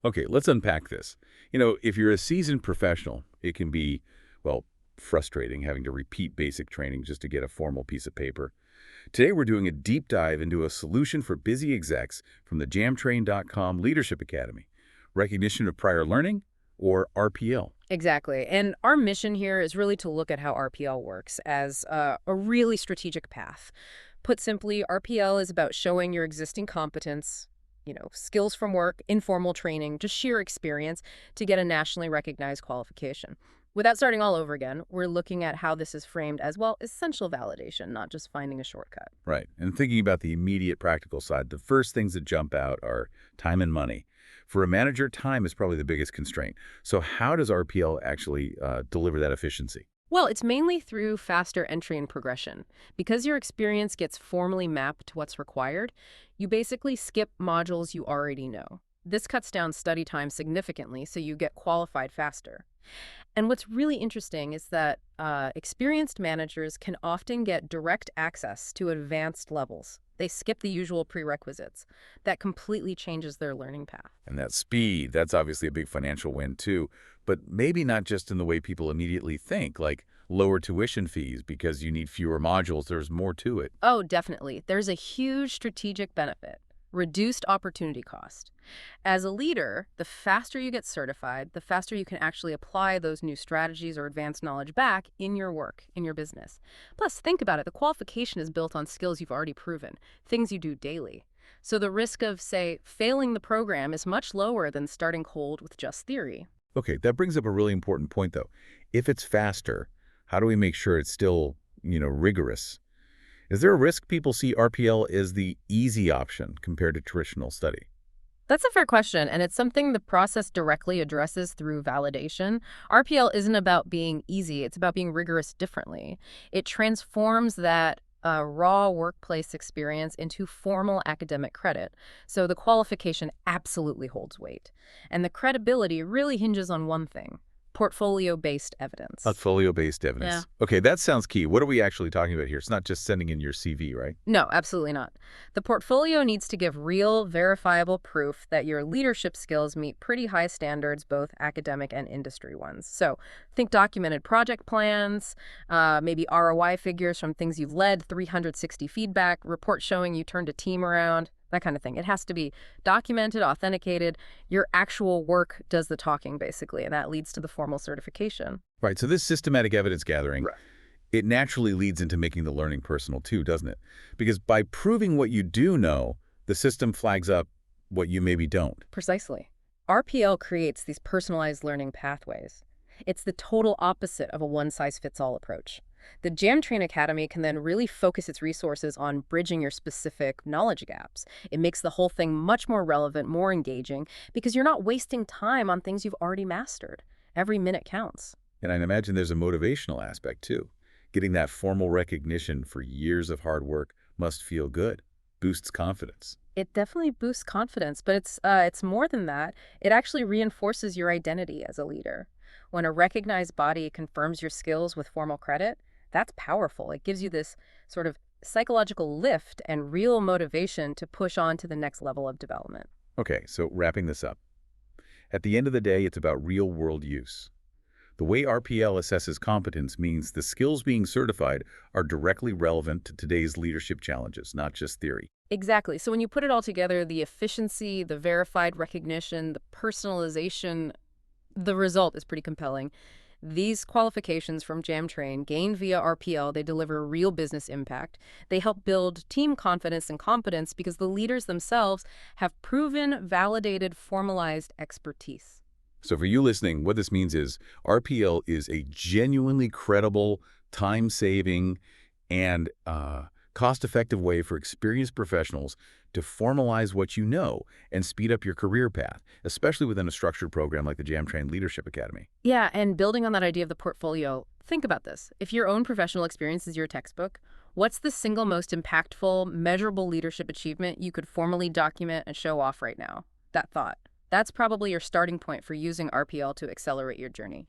Okay, let's unpack this. If you're a seasoned professional, it can be, well, frustrating having to repeat basic training just to get a formal piece of paper. Today, we're doing a deep dive into a solution for busy execs from the JammTrain.com Leadership Academy. Recognition of prior learning, or RPL. Exactly. And our mission here is really to look at how RPL works as a really strategic path. Put simply, RPL is about showing your existing competence, skills from work, informal training, just sheer experience to get a nationally recognized qualification. Without starting all over again, we're looking at how this is framed as, well, essential validation, not just finding a shortcut. Right. And thinking about the immediate practical side, the first things that jump out are time and money. For a manager, time is probably the biggest constraint. So how does RPL actually deliver that efficiency? Well, it's mainly through faster entry and progression. Because your experience gets formally mapped to what's required, you basically skip modules you already know. This cuts down study time significantly, so you get qualified faster. And what's really interesting is that experienced managers can often get direct access to advanced levels. They skip the usual prerequisites. That completely changes their learning path. And that speed, that's obviously a big financial win too, but maybe not just in the way people immediately think, like lower tuition fees because you need fewer modules. There's more to it. Oh, definitely. There's a huge strategic benefit. Reduced opportunity cost. As a leader, the faster you get certified, the faster you can actually apply those new strategies or advanced knowledge back in your work, in your business. Plus, think about it. The qualification is built on skills you've already proven, things you do daily. So the risk of, say, failing the program is much lower than starting cold with just theory. Okay, that brings up a really important point though. If it's faster, how do we make sure it's still, rigorous? Is there a risk people see RPL as the easy option compared to traditional study? That's a fair question, and it's something the process directly addresses through validation. RPL isn't about being easy, it's about being rigorous differently. It transforms that raw workplace experience into formal academic credit. So the qualification absolutely holds weight. And the credibility really hinges on one thing: portfolio-based evidence. Portfolio-based Yeah. evidence. Okay, that sounds key. What are we actually talking about here? It's not just sending in your CV, right? No, absolutely not. The portfolio needs to give real, verifiable proof that your leadership skills meet pretty high standards, both academic and industry ones. So think documented project plans, maybe ROI figures from things you've led, 360 feedback, reports showing you turned a team around, that kind of thing. It has to be documented, authenticated. Your actual work does the talking, basically, and that leads to the formal certification. Right, so this systematic evidence gathering, Right. it naturally leads into making the learning personal too, doesn't it? Because by proving what you do know, the system flags up what you maybe don't. Precisely. RPL creates these personalized learning pathways. It's the total opposite of a one-size-fits-all approach. The JamTrain Academy can then really focus its resources on bridging your specific knowledge gaps. It makes the whole thing much more relevant, more engaging, because you're not wasting time on things you've already mastered. Every minute counts. And I imagine there's a motivational aspect too. Getting that formal recognition for years of hard work must feel good, boosts confidence. It definitely boosts confidence, but it's more than that. It actually reinforces your identity as a leader. When a recognized body confirms your skills with formal credit, that's powerful. It gives you this sort of psychological lift and real motivation to push on to the next level of development. Okay, so wrapping this up. At the end of the day, it's about real-world use. The way RPL assesses competence means the skills being certified are directly relevant to today's leadership challenges, not just theory. Exactly. So when you put it all together, the efficiency, the verified recognition, the personalization, the result is pretty compelling. These qualifications from JamTrain, gained via RPL, they deliver real business impact. They help build team confidence and competence because the leaders themselves have proven, validated, formalized expertise. So for you listening, what this means is RPL is a genuinely credible, time-saving, and cost-effective way for experienced professionals to formalize what you know and speed up your career path, especially within a structured program like the JamTrain Leadership Academy. Yeah, and building on that idea of the portfolio, think about this. If your own professional experience is your textbook, what's the single most impactful, measurable leadership achievement you could formally document and show off right now? That thought. That's probably your starting point for using RPL to accelerate your journey.